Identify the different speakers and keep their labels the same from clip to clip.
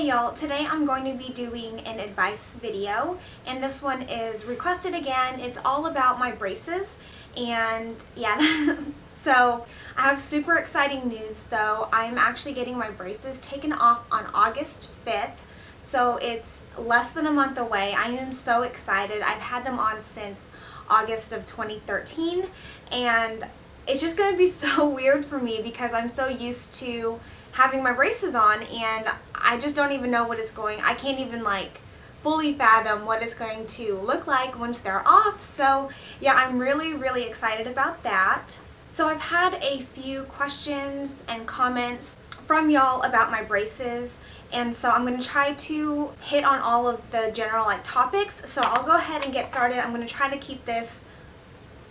Speaker 1: y'all, today I'm going to be doing an advice video, and this one is requested again. It's all about my braces, and yeah, so I have super exciting news though. I'm actually getting my braces taken off on August 5th, so it's less than a month away. I am so excited. I've had them on since August of 2013, and it's just going to be so weird for me because I'm so used to having my braces on, and I just don't even know what it's going, I can't even like fully fathom what it's going to look like once they're off. So yeah, I'm really excited about that. So I've had a few questions and comments from y'all about my braces, and so I'm going to try to hit on all of the general topics. So I'll go ahead and get started. I'm going to try to keep this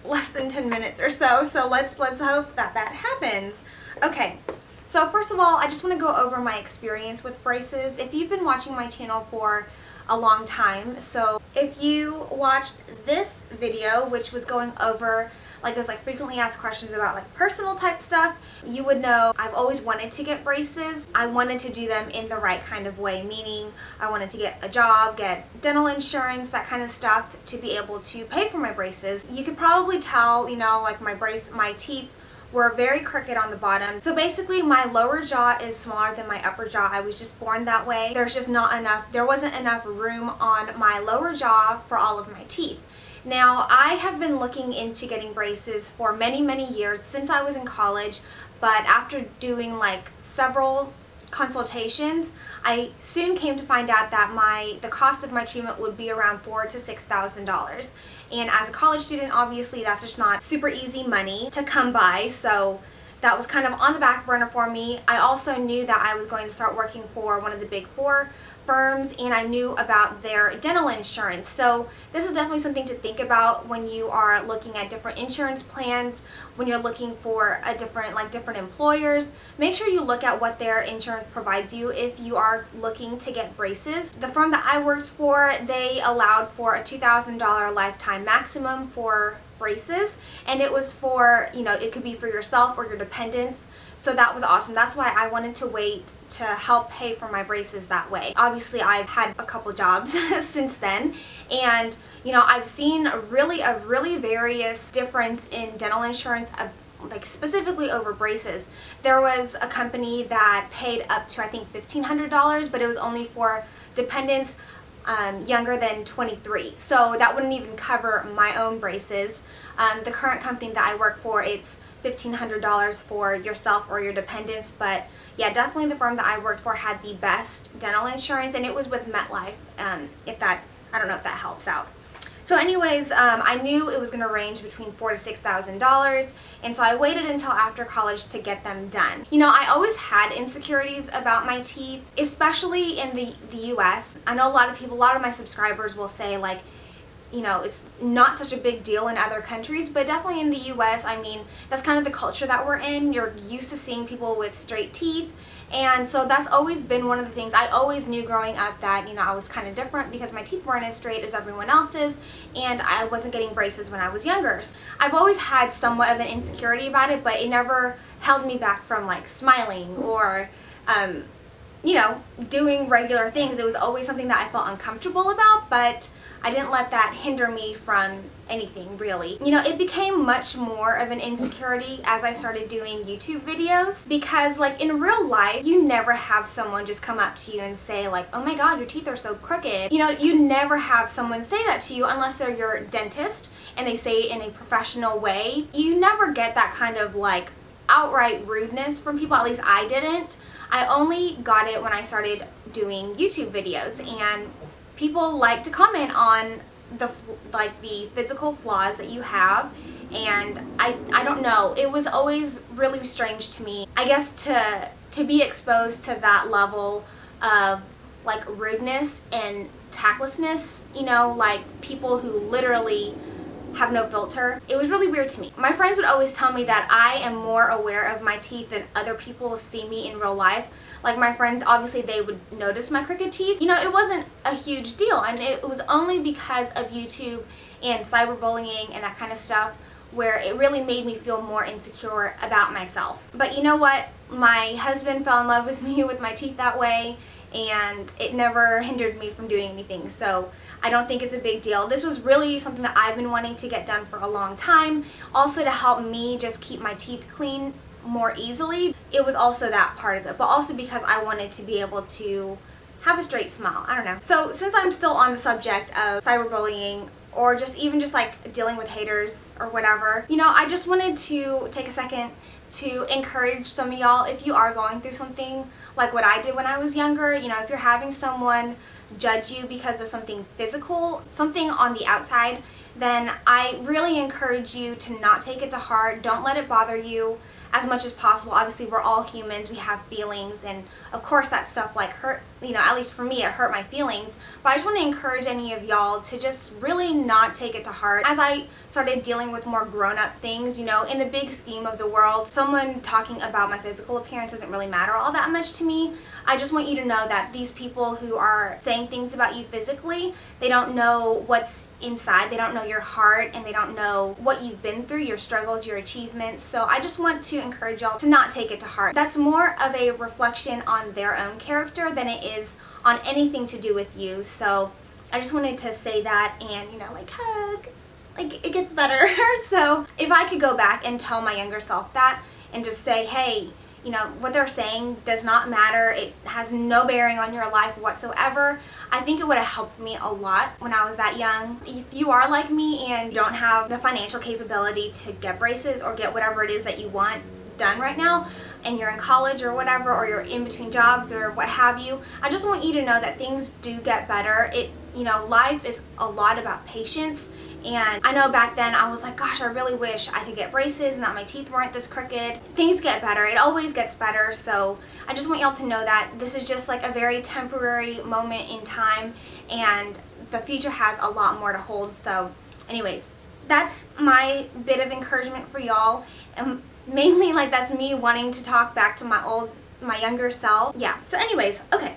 Speaker 1: less than 10 minutes or so. So let's hope that happens. Okay. So first of all, I just want to go over my experience with braces. If you've been watching my channel for a long time, so if you watched this video, which was going over those frequently asked questions about personal type stuff, you would know I've always wanted to get braces. I wanted to do them in the right kind of way, meaning I wanted to get a job, get dental insurance, that kind of stuff, to be able to pay for my braces. You could probably tell, my teeth were very crooked on the bottom. So basically my lower jaw is smaller than my upper jaw. I was just born that way. There wasn't enough room on my lower jaw for all of my teeth. Now, I have been looking into getting braces for many years, since I was in college, but after doing several consultations, I soon came to find out that the cost of my treatment would be around $4,000 to $6,000. And as a college student, obviously that's just not super easy money to come by, so that was kind of on the back burner for me. I also knew that I was going to start working for one of the big four firms, and I knew about their dental insurance. So this is definitely something to think about when you are looking at different insurance plans, when you're looking for a different employers. Make sure you look at what their insurance provides you if you are looking to get braces. The firm that I worked for, they allowed for a $2,000 lifetime maximum for braces, and it was for, it could be for yourself or your dependents. So that was awesome. That's why I wanted to wait to help pay for my braces that way. Obviously, I've had a couple jobs since then, and I've seen a really various difference in dental insurance, specifically over braces. There was a company that paid up to, I think, $1,500, but it was only for dependents younger than 23. So that wouldn't even cover my own braces. The current company that I work for, it's $1,500 for yourself or your dependents, but yeah, definitely the firm that I worked for had the best dental insurance, and it was with MetLife. I don't know if that helps out. So anyways, I knew it was going to range between $4,000 to $6,000, and so I waited until after college to get them done. I always had insecurities about my teeth, especially in the US. I know a lot of my subscribers will say it's not such a big deal in other countries, but definitely in the US, that's kind of the culture that we're in. You're used to seeing people with straight teeth, and so that's always been one of the things. I always knew growing up that, I was kind of different because my teeth weren't as straight as everyone else's, and I wasn't getting braces when I was younger. I've always had somewhat of an insecurity about it, but it never held me back from smiling or doing regular things. It was always something that I felt uncomfortable about, but I didn't let that hinder me from anything, really. It became much more of an insecurity as I started doing YouTube videos, because in real life, you never have someone just come up to you and say oh my god, your teeth are so crooked. You never have someone say that to you unless they're your dentist and they say it in a professional way. You never get that kind of outright rudeness from people. At least I didn't. I only got it when I started doing YouTube videos, and people like to comment on the physical flaws that you have, and I don't know, it was always really strange to me, I guess, to be exposed to that level of rudeness and tactlessness, people who literally have no filter. It was really weird to me. My friends would always tell me that I am more aware of my teeth than other people see me in real life. My friends, obviously they would notice my crooked teeth. It wasn't a huge deal, and it was only because of YouTube and cyberbullying and that kind of stuff where it really made me feel more insecure about myself. But you know what? My husband fell in love with me with my teeth that way, and it never hindered me from doing anything. So I don't think it's a big deal. This was really something that I've been wanting to get done for a long time. Also to help me just keep my teeth clean more easily. It was also that part of it, but also because I wanted to be able to have a straight smile. I don't know. So since I'm still on the subject of cyberbullying, or just even just like dealing with haters or whatever, you know, I just wanted to take a second to encourage some of y'all, if you are going through something like what I did when I was younger, you know, if you're having someone judge you because of something physical, something on the outside, then I really encourage you to not take it to heart. Don't let it bother you as much as possible. Obviously, we're all humans, we have feelings, and of course that stuff like hurt, you know, at least for me, it hurt my feelings. But I just want to encourage any of y'all to just really not take it to heart. As I started dealing with more grown-up things, you know, in the big scheme of the world, someone talking about my physical appearance doesn't really matter all that much to me. I just want you to know that these people who are saying things about you physically, they don't know what's inside, they don't know your heart, and they don't know what you've been through, your struggles, your achievements. So I just want to encourage y'all to not take it to heart. That's more of a reflection on their own character than it is on anything to do with you. So I just wanted to say that, and you know, like, hug, like, it gets better. So if I could go back and tell my younger self that and just say, hey, you know, what they're saying does not matter, it has no bearing on your life whatsoever, I think it would have helped me a lot when I was that young. If you are like me and you don't have the financial capability to get braces or get whatever it is that you want done right now, and you're in college or whatever, or you're in between jobs or what have you, I just want you to know that things do get better. You know, life is a lot about patience. And I know back then I was like, gosh, I really wish I could get braces and that my teeth weren't this crooked. Things get better. It always gets better. So I just want y'all to know that this is just like a very temporary moment in time, and the future has a lot more to hold. So anyways, that's my bit of encouragement for y'all. And mainly, like, that's me wanting to talk back to my younger self. Yeah. So anyways, okay,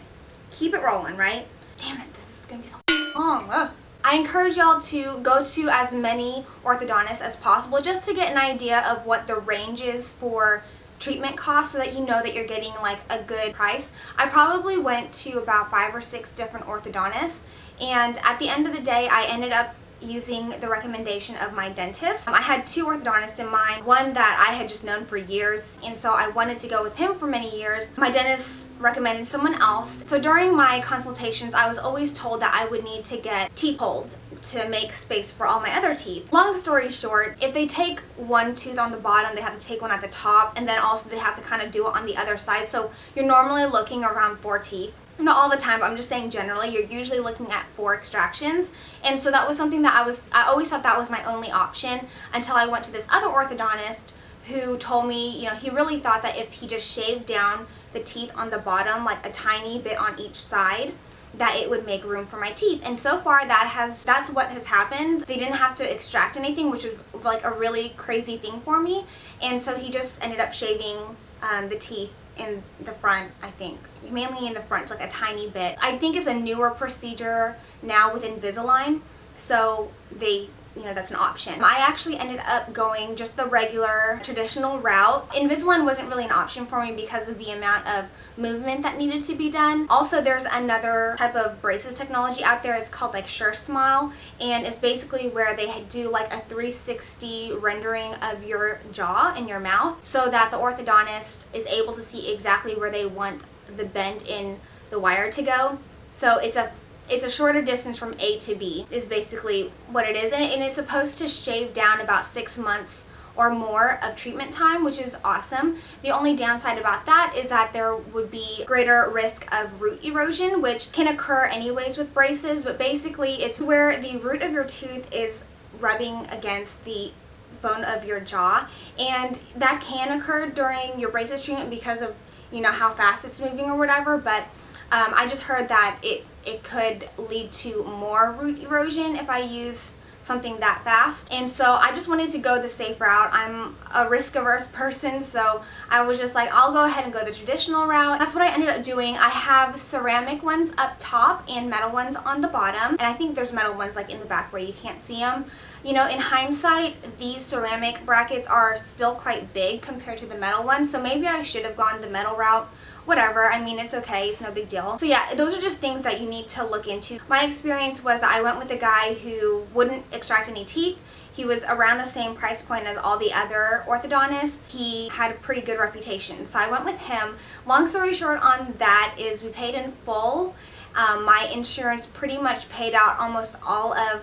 Speaker 1: keep it rolling, right? Damn it, this is gonna be so long. Ugh. I encourage y'all to go to as many orthodontists as possible just to get an idea of what the range is for treatment costs, so that you know that you're getting like a good price. I probably went to about 5 or 6 different orthodontists, and at the end of the day I ended up using the recommendation of my dentist. I had 2 orthodontists in mind, one that I had just known for years, and so I wanted to go with him for many years. My dentist recommended someone else. So during my consultations, I was always told that I would need to get teeth pulled to make space for all my other teeth. Long story short, if they take one tooth on the bottom, they have to take one at the top, and then also they have to kind of do it on the other side. So you're normally looking around 4 teeth. Not all the time, but I'm just saying generally, you're usually looking at 4 extractions. And so that was something that I always thought that was my only option, until I went to this other orthodontist who told me, you know, he really thought that if he just shaved down the teeth on the bottom, like a tiny bit on each side, that it would make room for my teeth. And so far that's what has happened. They didn't have to extract anything, which was like a really crazy thing for me. And so he just ended up shaving the teeth in the front, I think, mainly in the front, like a tiny bit. I think it's a newer procedure now with Invisalign, so they, you know, that's an option. I actually ended up going just the regular traditional route. Invisalign wasn't really an option for me because of the amount of movement that needed to be done. Also, there's another type of braces technology out there. It's called like Sure Smile, and it's basically where they do like a 360 rendering of your jaw and your mouth, so that the orthodontist is able to see exactly where they want the bend in the wire to go. So it's a shorter distance from A to B is basically what it is, and it's supposed to shave down about 6 months or more of treatment time, which is awesome. The only downside about that is that there would be greater risk of root erosion, which can occur anyways with braces, but basically it's where the root of your tooth is rubbing against the bone of your jaw, and that can occur during your braces treatment because of, you know, how fast it's moving or whatever. But I just heard that it could lead to more root erosion if I use something that fast. And so I just wanted to go the safe route. I'm a risk-averse person, so I was just like, I'll go ahead and go the traditional route. That's what I ended up doing. I have ceramic ones up top and metal ones on the bottom, and I think there's metal ones like in the back where you can't see them. You know, in hindsight, these ceramic brackets are still quite big compared to the metal ones, so maybe I should have gone the metal route whatever. I mean, it's okay. It's no big deal. So yeah, those are just things that you need to look into. My experience was that I went with a guy who wouldn't extract any teeth. He was around the same price point as all the other orthodontists. He had a pretty good reputation, so I went with him. Long story short on that is we paid in full. My insurance pretty much paid out almost all of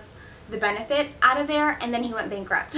Speaker 1: the benefit out of there, and then he went bankrupt.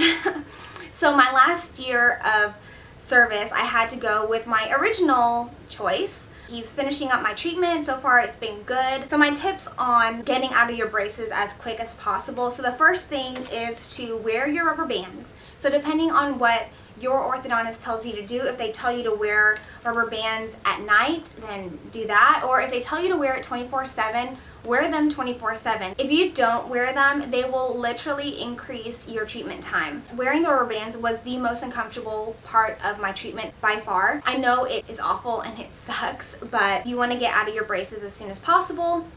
Speaker 1: So my last year of service, I had to go with my original choice. He's finishing up my treatment. So far it's been good. So my tips on getting out of your braces as quick as possible. So the first thing is to wear your rubber bands. So depending on what your orthodontist tells you to do, if they tell you to wear rubber bands at night, then do that. Or if they tell you to wear it 24/7, wear them 24/7. If you don't wear them, they will literally increase your treatment time. Wearing the rubber bands was the most uncomfortable part of my treatment by far. I know it is awful and it sucks, but you want to get out of your braces as soon as possible.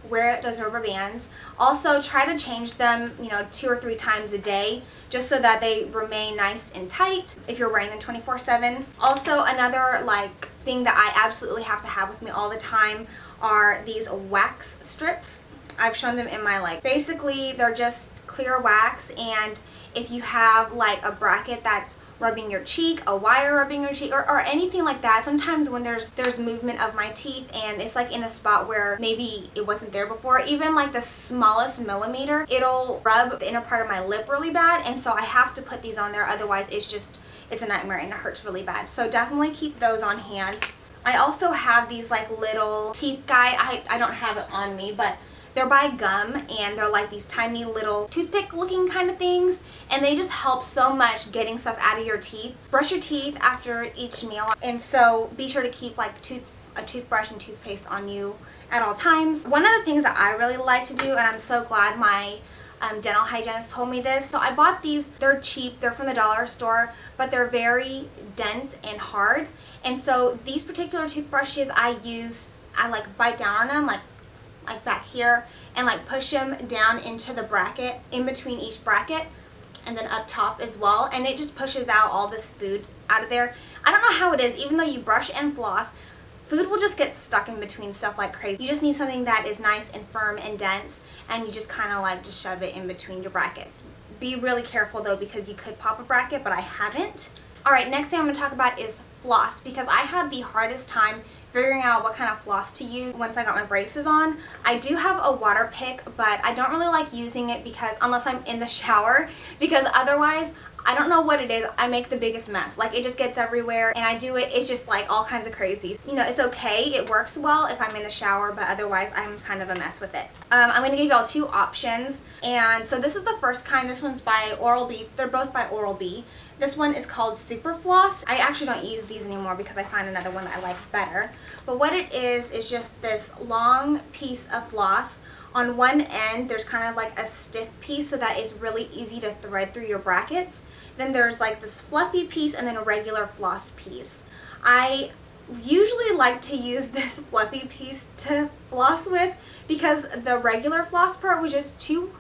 Speaker 1: Wear those rubber bands. Also, try to change them, 2 or 3 times a day, just so that they remain nice and tight if you're wearing them 24/7. Also, another thing that I absolutely have to have with me all the time are these wax strips. I've shown them in my basically they're just clear wax, and if you have a bracket that's rubbing your cheek, a wire rubbing your cheek, or anything like that. Sometimes when there's movement of my teeth and it's in a spot where maybe it wasn't there before, even the smallest millimeter, it'll rub the inner part of my lip really bad, and so I have to put these on there, otherwise it's a nightmare and it hurts really bad. So definitely keep those on hand. I also have these little teeth guide. I don't have it on me, but they're by Gum, and they're these tiny little toothpick looking kind of things, and they just help so much getting stuff out of your teeth. Brush your teeth after each meal, and so be sure to keep a toothbrush and toothpaste on you at all times. One of the things that I really like to do, and I'm so glad my dental hygienist told me this. So I bought these. They're cheap. They're from the dollar store, but they're very dense and hard. And so these particular toothbrushes I bite down on them, like back here, and push them down into the bracket, in between each bracket, and then up top as well, and it just pushes out all this food out of there. I don't know how it is, even though you brush and floss, food will just get stuck in between stuff like crazy. You just need something that is nice and firm and dense, and you just kind of just shove it in between your brackets. Be really careful though, because you could pop a bracket, but I haven't. Alright, next thing I'm going to talk about is floss, because I had the hardest time figuring out what kind of floss to use once I got my braces on. I do have a water pick, but I don't really like using it unless I'm in the shower, because otherwise, I don't know what it is, I make the biggest mess. It just gets everywhere, and I do it, it's just all kinds of crazy. It's okay, it works well if I'm in the shower, but otherwise I'm kind of a mess with it. I'm going to give y'all 2 options, and so this is the first kind. This one's by Oral-B. They're both by Oral-B. This one is called Super Floss. I actually don't use these anymore because I find another one that I like better. But what it is just this long piece of floss. On one end, there's kind of a stiff piece so that it's really easy to thread through your brackets. Then there's this fluffy piece and then a regular floss piece. I usually like to use this fluffy piece to floss with because the regular floss part was just too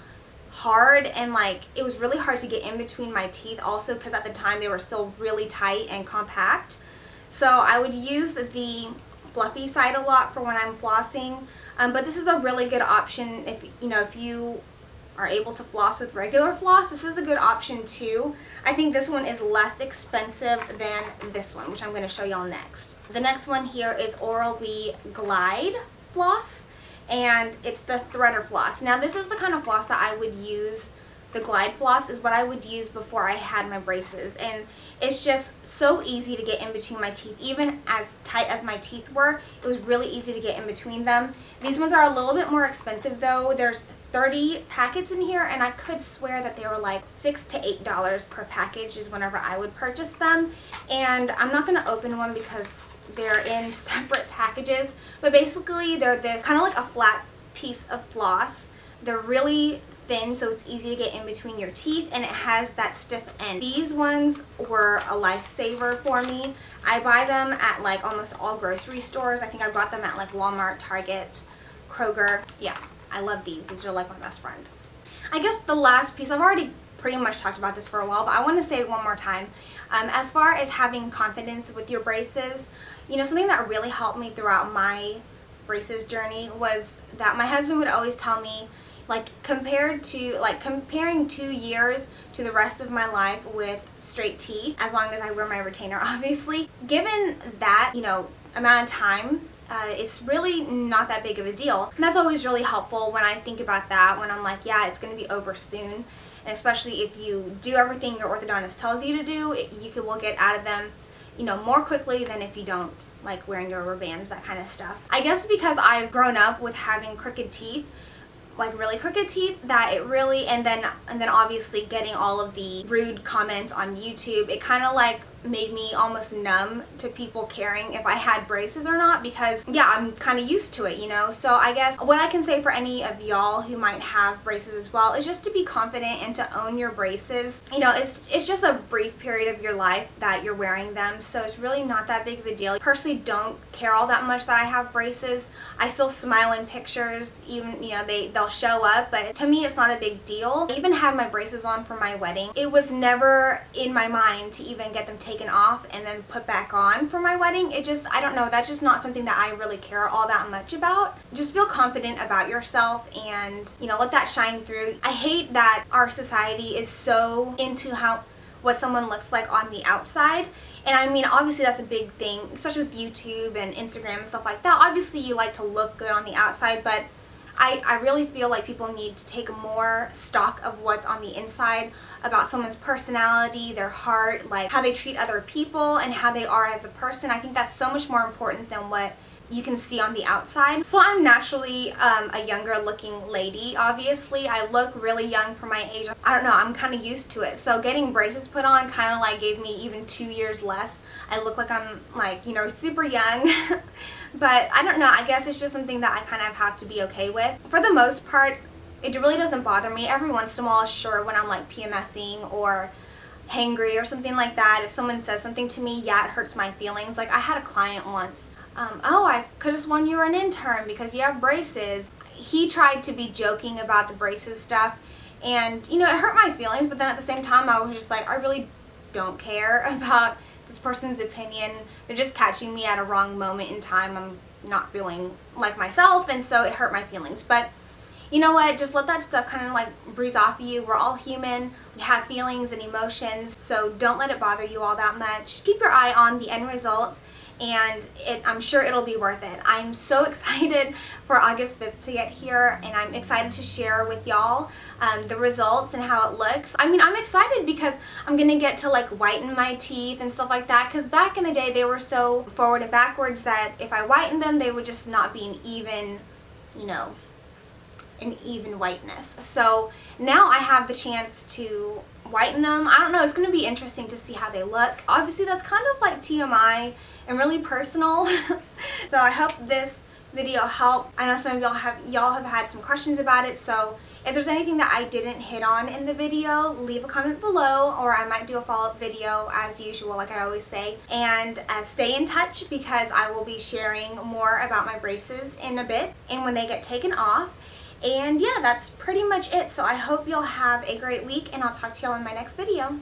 Speaker 1: hard, and it was really hard to get in between my teeth also, because at the time they were still really tight and compact. So I would use the fluffy side a lot for when I'm flossing, but this is a really good option if you are able to floss with regular floss. This is a good option too. I think this one is less expensive than this one, which I'm going to show y'all next. The next one here is Oral-B Glide Floss, and it's the threader floss. Now this is the kind of floss that I would use. The Glide floss is what I would use before I had my braces, and it's just so easy to get in between my teeth. Even as tight as my teeth were, it was really easy to get in between them. These ones are a little bit more expensive though. There's 30 packets in here, and I could swear that they were $6 to $8 per package is whenever I would purchase them. And I'm not going to open one because they're in separate packages, but basically they're this kind of a flat piece of floss. They're really thin, so it's easy to get in between your teeth, and it has that stiff end. These ones were a lifesaver for me. I buy them at almost all grocery stores. I think I got them at Walmart, Target, Kroger. Yeah, I love these. These are my best friend. I guess the last piece, I've already pretty much talked about this for a while, but I want to say it one more time. As far as having confidence with your braces, you know, something that really helped me throughout my braces journey was that my husband would always tell me, like, comparing 2 years to the rest of my life with straight teeth, as long as I wear my retainer, obviously, given that, you know, amount of time, it's really not that big of a deal. And that's always really helpful when I think about that, when I'm like, yeah, it's going to be over soon. And especially if you do everything your orthodontist tells you to do, will get out of them, you know, more quickly than if you don't, like wearing your rubber bands, that kind of stuff. I guess because I've grown up with having crooked teeth, like really crooked teeth, that it really, and then obviously getting all of the rude comments on YouTube, it kind of like made me almost numb to people caring if I had braces or not, because yeah, I'm kind of used to it, you know. So I guess what I can say for any of y'all who might have braces as well is just to be confident and to own your braces. You know, it's just a brief period of your life that you're wearing them, so it's really not that big of a deal. I personally don't care all that much that I have braces. I still smile in pictures, even, you know, they'll show up, but to me it's not a big deal. I even had my braces on for my wedding. It was never in my mind to even get them taken off and then put back on for my wedding. I don't know, that's just not something that I really care all that much about. Just feel confident about yourself and, you know, let that shine through. I hate that our society is so into what someone looks like on the outside. And I mean, obviously that's a big thing, especially with YouTube and Instagram and stuff like that. Obviously you like to look good on the outside, but I really feel like people need to take more stock of what's on the inside, about someone's personality, their heart, like how they treat other people and how they are as a person. I think that's so much more important than what you can see on the outside. So I'm naturally a younger looking lady, obviously. I look really young for my age. I don't know, I'm kind of used to it. So getting braces put on kind of like gave me even 2 years less. I look like I'm, like, you know, super young. But I don't know, I guess it's just something that I kind of have to be okay with. For the most part, it really doesn't bother me. Every once in a while, sure, when I'm like PMSing or hangry or something like that, if someone says something to me, yeah, it hurts my feelings. Like I had a client once, oh, I could have sworn you were an intern because you have braces. He tried to be joking about the braces stuff, and, you know, it hurt my feelings, but then at the same time I was just like, I really don't care about this person's opinion. They're just catching me at a wrong moment in time. I'm not feeling like myself, and so it hurt my feelings. But you know what, just let that stuff kind of like breeze off of you. We're all human, we have feelings and emotions, so don't let it bother you all that much. Keep your eye on the end result, and I'm sure it'll be worth it. I'm so excited for August 5th to get here, and I'm excited to share with y'all the results and how it looks. I mean, I'm excited because I'm gonna get to like whiten my teeth and stuff like that, because back in the day they were so forward and backwards that if I whitened them, they would just not be an even, you know, an even whiteness. So now I have the chance to whiten them. I don't know, it's going to be interesting to see how they look. Obviously that's kind of like TMI and really personal. So I hope this video helped. I know some of y'all have had some questions about it, so if there's anything that I didn't hit on in the video, leave a comment below, or I might do a follow-up video as usual, like I always say. And stay in touch, because I will be sharing more about my braces in a bit and when they get taken off. And yeah, that's pretty much it. So I hope you'll have a great week, and I'll talk to y'all in my next video.